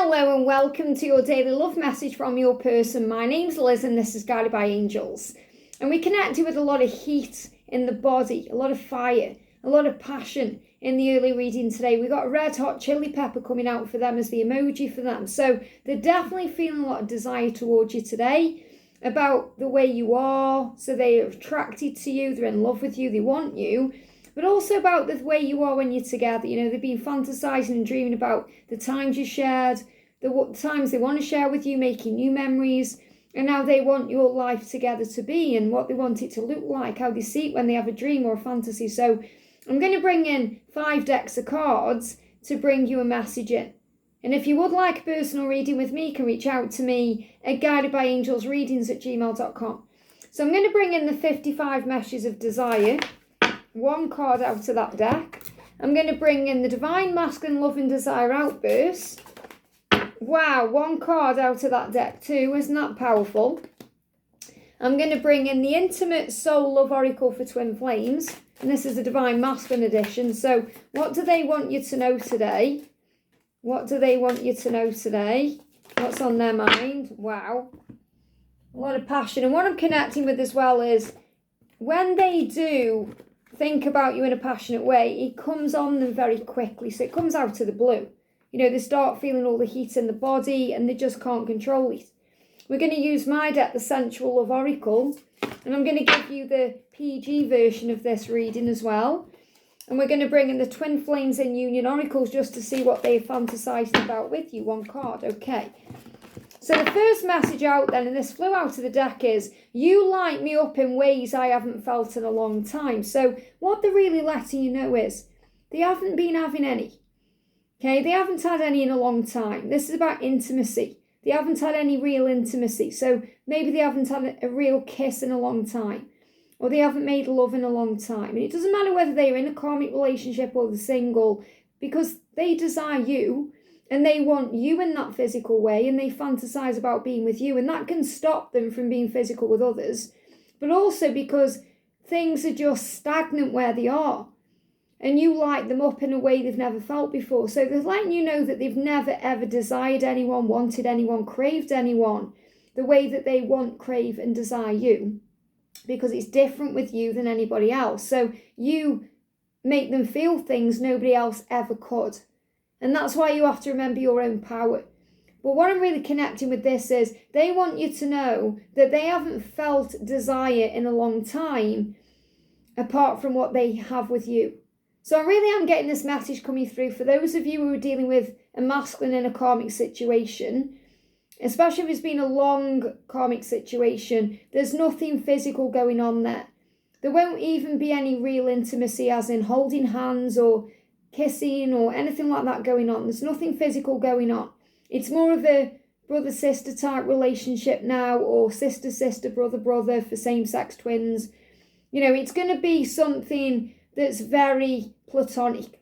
Hello and welcome to your daily love message from your person. My name's Liz and this is Guided by Angels. And we connected with a lot of heat in the body, a lot of fire, a lot of passion in the early reading today. We got a red hot chili pepper coming out for them as the emoji for them. So they're definitely feeling a lot of desire towards you today about the way you are. So they're attracted to you, they're in love with you, they want you. But also about the way you are when you're together. You know, they've been fantasizing and dreaming about the times you shared, the times they want to share with you, making new memories, and how they want your life together to be and what they want it to look like, how they see it when they have a dream or a fantasy. So I'm going to bring in 5 decks of cards to bring you a message in. And if you would like a personal reading with me, you can reach out to me at guidedbyangelsreadings@gmail.com. So I'm going to bring in the 55 Meshes of Desire. 1 card out of that deck. I'm going to bring in the Divine Masculine Love and Desire Outbursts. Wow, 1 card out of that deck too. Isn't that powerful? I'm going to bring in the Intimate Soul Love Oracle for Twin Flames. And this is a Divine Masculine edition. So what do they want you to know today? What do they want you to know today? What's on their mind? Wow. A lot of passion. And what I'm connecting with as well is when they do think about you in a passionate way, it comes on them very quickly. So it comes out of the blue. You know, they start feeling all the heat in the body and they just can't control it. We're going to use my deck, the Sensual Love Oracle, and I'm going to give you the PG version of this reading as well. And we're going to bring in the Twin Flames in Union Oracles just to see what they're fantasizing about with you. 1 card, okay. So the first message out then, and this flew out of the deck, is you light me up in ways I haven't felt in a long time. So what they're really letting you know is they haven't been having any. Okay, they haven't had any in a long time. This is about intimacy. They haven't had any real intimacy. So maybe they haven't had a real kiss in a long time. Or they haven't made love in a long time. And it doesn't matter whether they're in a karmic relationship or they're single, because they desire you. And they want you in that physical way, and they fantasize about being with you, and that can stop them from being physical with others. But also because things are just stagnant where they are, and you light them up in a way they've never felt before. So they're letting you know that they've never ever desired anyone, wanted anyone, craved anyone the way that they want, crave, and desire you, because it's different with you than anybody else. So you make them feel things nobody else ever could. And that's why you have to remember your own power. But what I'm really connecting with this is they want you to know that they haven't felt desire in a long time apart from what they have with you. So I really am getting this message coming through for those of you who are dealing with a masculine in a karmic situation, especially if it's been a long karmic situation. There's nothing physical going on there. There won't even be any real intimacy, as in holding hands or kissing or anything like that going on. There's nothing physical going on. It's more of a brother-sister type relationship now, or sister-sister, brother-brother for same-sex twins. You know, it's going to be something that's very platonic.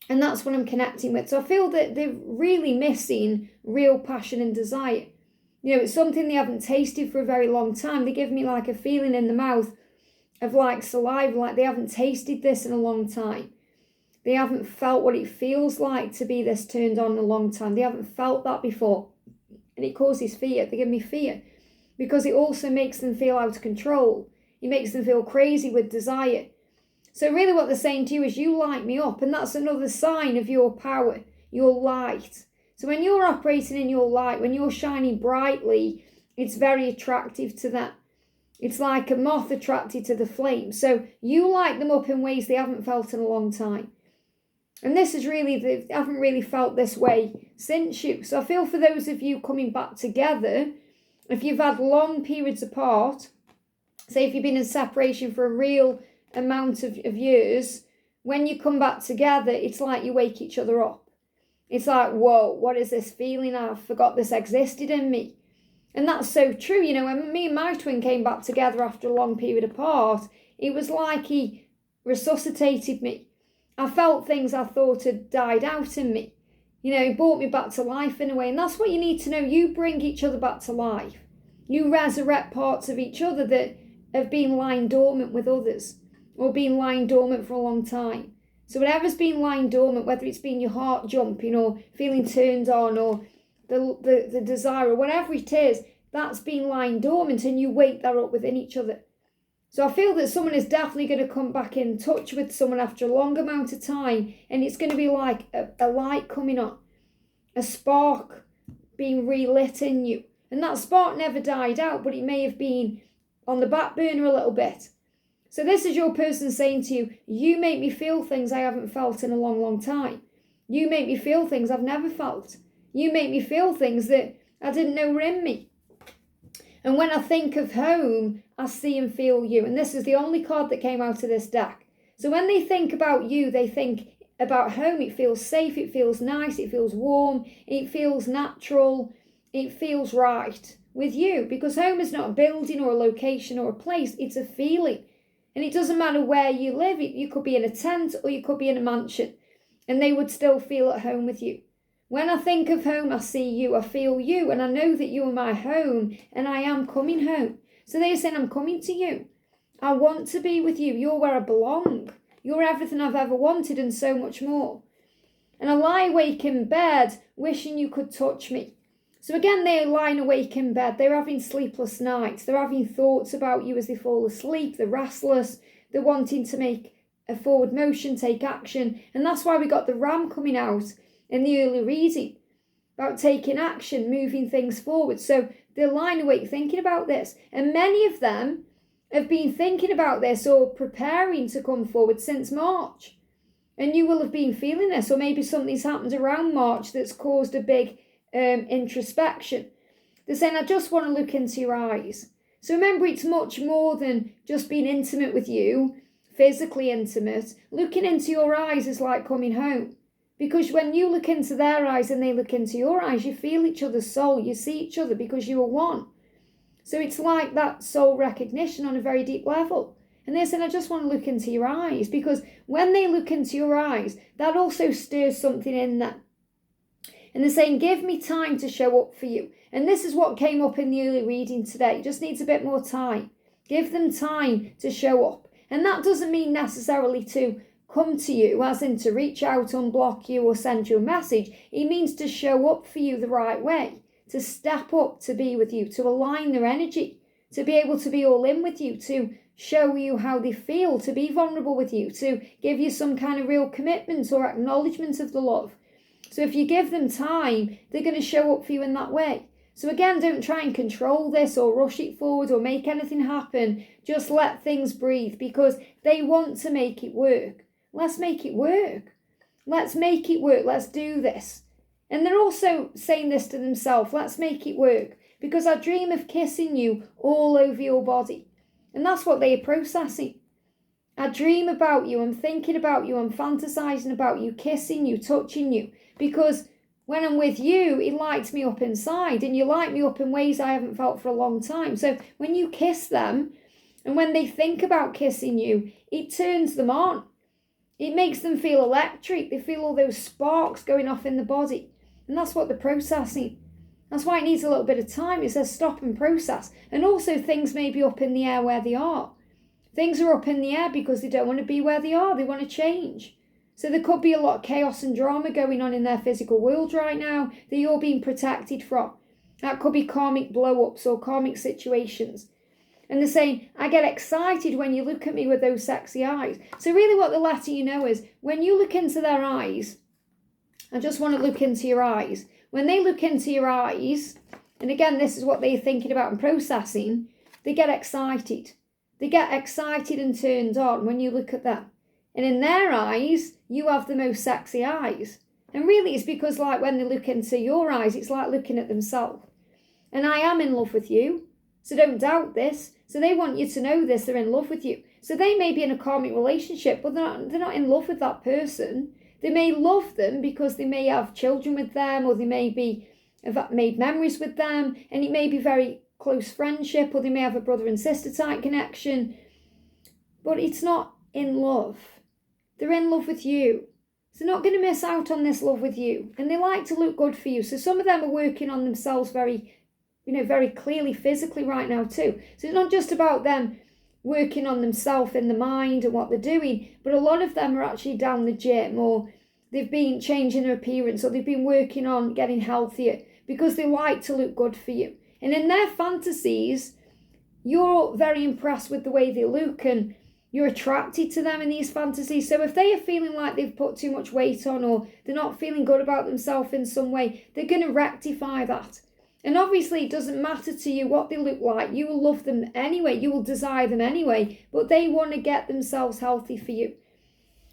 And that's what I'm connecting with. So I feel that they're really missing real passion and desire. You know, it's something they haven't tasted for a very long time. They give me like a feeling in the mouth of like saliva, like they haven't tasted this in a long time. They haven't felt what it feels like to be this turned on in a long time. They haven't felt that before. And it causes fear. They give me fear because it also makes them feel out of control. It makes them feel crazy with desire. So really what they're saying to you is you light me up. And that's another sign of your power, your light. So when you're operating in your light, when you're shining brightly, it's very attractive to them. It's like a moth attracted to the flame. So you light them up in ways they haven't felt in a long time. And this is really, they haven't really felt this way since you. So I feel for those of you coming back together, if you've had long periods apart, say if you've been in separation for a real amount of years, when you come back together, it's like you wake each other up. It's like, whoa, what is this feeling? I forgot this existed in me. And that's so true. You know, when me and my twin came back together after a long period apart, it was like he resuscitated me. I felt things I thought had died out in me. You know, he brought me back to life in a way. And that's what you need to know. You bring each other back to life. You resurrect parts of each other that have been lying dormant with others, or been lying dormant for a long time. So whatever's been lying dormant, whether it's been your heart jumping or feeling turned on or the desire, or whatever it is, that's been lying dormant, and you wake that up within each other. So I feel that someone is definitely going to come back in touch with someone after a long amount of time, and it's going to be like a light coming on, a spark being relit in you. And that spark never died out, but it may have been on the back burner a little bit. So this is your person saying to you, you make me feel things I haven't felt in a long, long time. You make me feel things I've never felt. You make me feel things that I didn't know were in me. And when I think of home, I see and feel you. And this is the only card that came out of this deck. So when they think about you, they think about home. It feels safe, it feels nice, it feels warm, it feels natural, it feels right with you. Because home is not a building or a location or a place, it's a feeling. And it doesn't matter where you live. You could be in a tent or you could be in a mansion, and they would still feel at home with you. When I think of home, I see you, I feel you, and I know that you are my home, and I am coming home. So they're saying, I'm coming to you. I want to be with you. You're where I belong. You're everything I've ever wanted and so much more. And I lie awake in bed, wishing you could touch me. So again, they're lying awake in bed. They're having sleepless nights. They're having thoughts about you as they fall asleep. They're restless. They're wanting to make a forward motion, take action. And that's why we got the ram coming out in the early reading, about taking action, moving things forward. So they're lying awake thinking about this. And many of them have been thinking about this or preparing to come forward since March. And you will have been feeling this, or maybe something's happened around March that's caused a big introspection. They're saying, I just want to look into your eyes. So remember, it's much more than just being intimate with you, physically intimate. Looking into your eyes is like coming home. Because when you look into their eyes and they look into your eyes, you feel each other's soul. You see each other because you are one. So it's like that soul recognition on a very deep level. And they're saying, I just want to look into your eyes. Because when they look into your eyes, that also stirs something in them. And they're saying, give me time to show up for you. And this is what came up in the early reading today. It just needs a bit more time. Give them time to show up. And that doesn't mean necessarily to come to you, as in to reach out, unblock you, or send you a message. It means to show up for you the right way, to step up to be with you, to align their energy, to be able to be all in with you, to show you how they feel, to be vulnerable with you, to give you some kind of real commitment or acknowledgement of the love. So if you give them time, they're going to show up for you in that way. So again, don't try and control this or rush it forward or make anything happen. Just let things breathe, because they want to make it work. Let's make it work. Let's make it work. Let's do this. And they're also saying this to themselves. Let's make it work, because I dream of kissing you all over your body. And that's what they are processing. I dream about you. I'm thinking about you. I'm fantasizing about you, kissing you, touching you. Because when I'm with you, it lights me up inside. And you light me up in ways I haven't felt for a long time. So when you kiss them, and when they think about kissing you, it turns them on. It makes them feel electric. They feel all those sparks going off in the body. And that's what they're processing. That's why it needs a little bit of time. It says stop and process. And also things may be up in the air where they are. Things are up in the air because they don't want to be where they are. They want to change. So there could be a lot of chaos and drama going on in their physical world right now that you're being protected from. That could be karmic blow-ups or karmic situations. And they're saying, I get excited when you look at me with those sexy eyes. So really what they're letting you know is, when you look into their eyes, I just want to look into your eyes. When they look into your eyes, and again, this is what they're thinking about and processing, they get excited. They get excited and turned on when you look at them. And in their eyes, you have the most sexy eyes. And really it's because like when they look into your eyes, it's like looking at themselves. And I am in love with you. So don't doubt this. So they want you to know this. They're in love with you. So they may be in a karmic relationship, but they're not in love with that person. They may love them because they may have children with them, or they may have made memories with them, and it may be very close friendship, or they may have a brother and sister type connection. But it's not in love. They're in love with you. So they're not going to miss out on this love with you. And they like to look good for you. So some of them are working on themselves very clearly physically right now too. So it's not just about them working on themselves in the mind and what they're doing, but a lot of them are actually down the gym, or they've been changing their appearance, or they've been working on getting healthier. because they like to look good for you. And in their fantasies, you're very impressed with the way they look and you're attracted to them in these fantasies. So if they are feeling like they've put too much weight on or they're not feeling good about themselves in some way, they're going to rectify that. And obviously it doesn't matter to you what they look like. You will love them anyway. You will desire them anyway. But they want to get themselves healthy for you.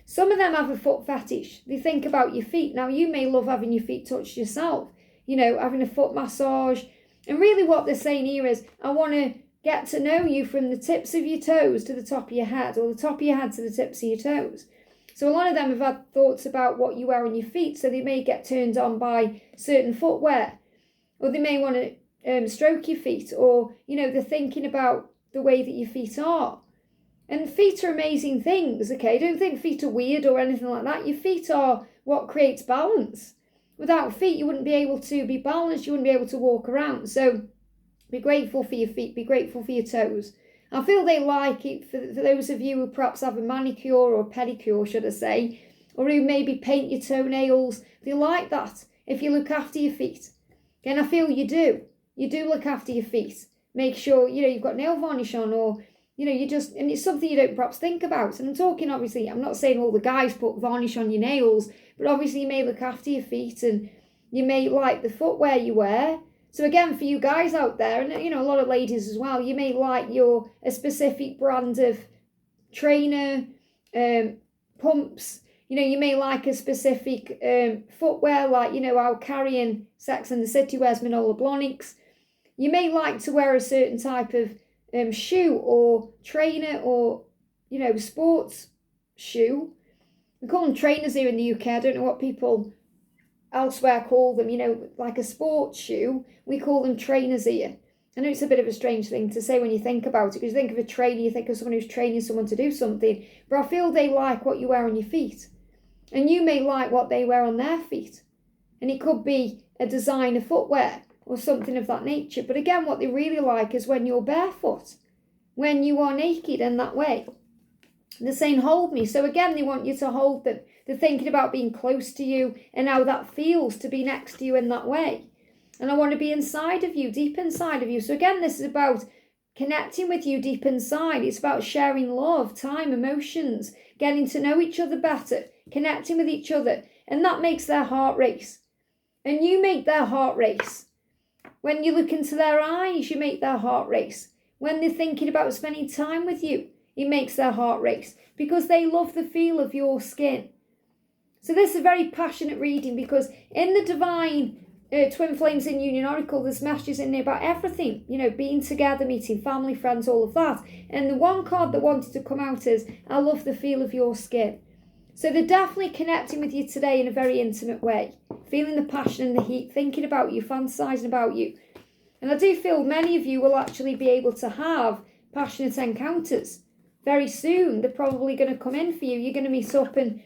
Some of them have a foot fetish. They think about your feet. Now you may love having your feet touched yourself. Having a foot massage. And really what they're saying here is, I want to get to know you from the tips of your toes to the top of your head, or the top of your head to the tips of your toes. So a lot of them have had thoughts about what you wear on your feet, so they may get turned on by certain footwear, or they may want to stroke your feet, or, they're thinking about the way that your feet are. And feet are amazing things, okay? Don't think feet are weird or anything like that. Your feet are what creates balance. Without feet, you wouldn't be able to be balanced, you wouldn't be able to walk around. So be grateful for your feet, be grateful for your toes. I feel they like it for those of you who perhaps have a manicure or pedicure, should I say, or who maybe paint your toenails. They like that if you look after your feet. And I feel you do. You do look after your feet. Make sure, you've got nail varnish on, or, and it's something you don't perhaps think about. And I'm talking, obviously, I'm not saying all the guys put varnish on your nails, but obviously you may look after your feet and you may like the footwear you wear. So again, for you guys out there, and a lot of ladies as well, you may like a specific brand of trainer, pumps. You may like a specific footwear, like, how Carrie in Sex and the City wears Manola Blahniks. You may like to wear a certain type of shoe or trainer or, sports shoe. We call them trainers here in the UK. I don't know what people elsewhere call them, like a sports shoe. We call them trainers here. I know it's a bit of a strange thing to say when you think about it, because you think of a trainer, you think of someone who's training someone to do something, but I feel they like what you wear on your feet. And you may like what they wear on their feet. And it could be a designer footwear or something of that nature. But again, what they really like is when you're barefoot, when you are naked in that way. They're saying, hold me. So again, they want you to hold them. They're thinking about being close to you and how that feels to be next to you in that way. And I want to be inside of you, deep inside of you. So again, this is about connecting with you deep inside. It's about sharing love, time, emotions, getting to know each other better, connecting with each other. And that makes their heart race. And you make their heart race. When you look into their eyes, you make their heart race. When they're thinking about spending time with you, it makes their heart race, because they love the feel of your skin. So this is a very passionate reading, because in the Divine Twin Flames in Union Oracle, there's messages in there about everything, being together, meeting family, friends, all of that. And the one card that wanted to come out is, I love the feel of your skin. So they're definitely connecting with you today in a very intimate way, feeling the passion and the heat, thinking about you, fantasizing about you. And I do feel many of you will actually be able to have passionate encounters very soon. They're probably going to come in for you. You're going to meet up and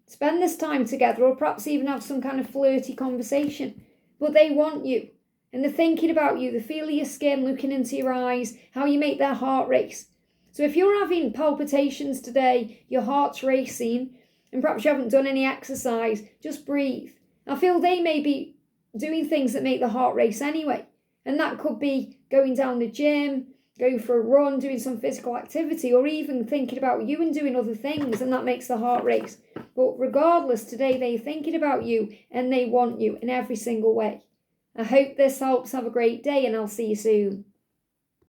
spend this time together, or perhaps even have some kind of flirty conversation. But they want you, and they're thinking about you, the feel of your skin, looking into your eyes, how you make their heart race. So if you're having palpitations today, your heart's racing, and perhaps you haven't done any exercise, just breathe. I feel they may be doing things that make the heart race anyway. And that could be going down the gym, going for a run, doing some physical activity, or even thinking about you and doing other things, and that makes the heart race. But regardless, today they're thinking about you and they want you in every single way. I hope this helps. Have a great day, and I'll see you soon.